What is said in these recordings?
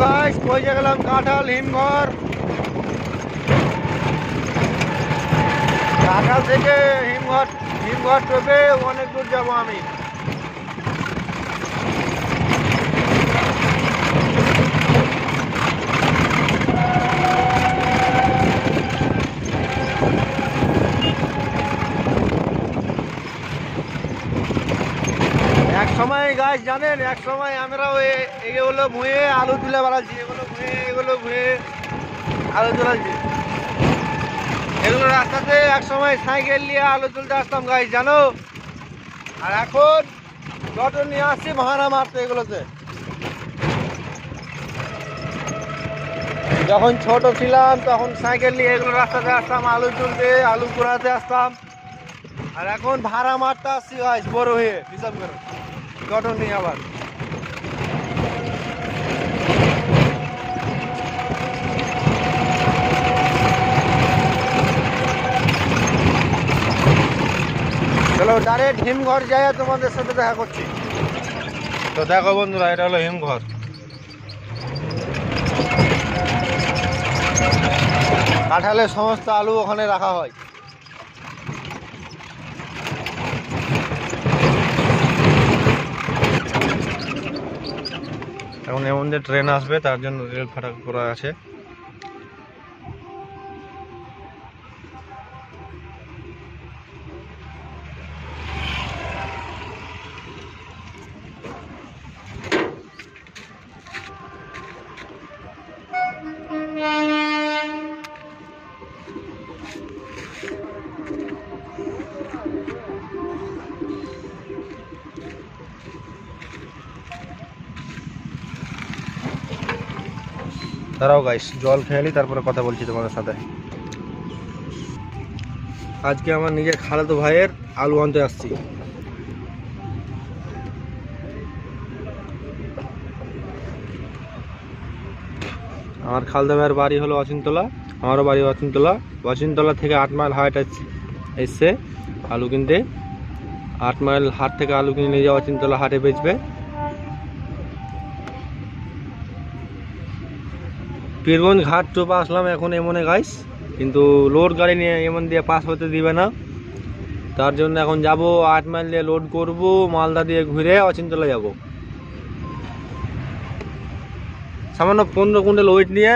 Guys পৌঁছে গেলাম কাঁঠাল হিমঘর। কাঁঠাল থেকে হিমঘর টোপে অনেক দূর যাবো আমি। এক সময় গাছ জানেন, এক সময় আমরাও এগুলো ভুঁয়ে আলু তুলে বেড়াচ্ছি, এগুলো ভুঁয়ে আলু তুলাচ্ছি। এগুলো রাস্তাতে এক সময় সাইকেল নিয়ে আলু তুলতে আসতাম গাছ জানো। আর এখন টটো নিয়ে আসছি ভাড়া মারতে এগুলোতে। যখন ছোট ছিলাম তখন সাইকেল নিয়ে এগুলো রাস্তাতে আসতাম আলু তুলতে, আলু কুড়াতে আসতাম। আর এখন ভাড়া মারতে আসছি গাছ বড় হয়ে হিসাব করে টটো নিয়ে আবার। চলো ডাইরেক্ট হিমঘর যাই তোমাদের সাথে দেখা করছি। তো দেখো বন্ধুরা, এটা হলো হিমঘর। কাঁঠালের সমস্ত আলু ওখানে রাখা হয়। এখন এমন যে ট্রেন আসবে তার জন্য রেল ফাটাক করা আছে। দাঁড়াও গাইস, জল খেয়ালি তারপরে কথা বলছি তোমাদের সাথে। আজকে আমার নিজের খালাতো ভাইয়ের আলু আনতে আসছি। আমার খালাতো ভাইয়ের বাড়ি হলো অচিনতলা, আমারও বাড়ি অচিনতলা। অচিনতলা থেকে 8 মাইল হাট এসছে আলু কিনতে। 8 মাইল হাট থেকে আলু কিনে নিয়ে যাওয়া অচিনতলা হাটে বেচবে। পীরগঞ্জ ঘাট টোপা আসলাম এখন এমনে গাইস, কিন্তু লোড গাড়ি নিয়ে এমন দিয়ে পাস হতে দিবে না। তার জন্য এখন যাব 8 মাইল দিয়ে লোড করব, মালদা দিয়ে ঘুরে অচিনতলা যাব। সামান্য 15 কুইন্টাল ওয়েট নিয়ে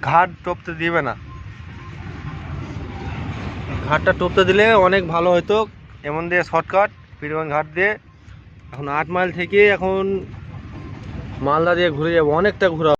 ঘাট টোপতে দিবে না। ঘাটটা টোপতে দিলে অনেক ভালো হতো। এমন দিয়ে শর্টকাট পীরগঞ্জ ঘাট দিয়ে এখন 8 মাইল থেকে এখন মালদা দিয়ে ঘুরে যাব, অনেকটা ঘোরা।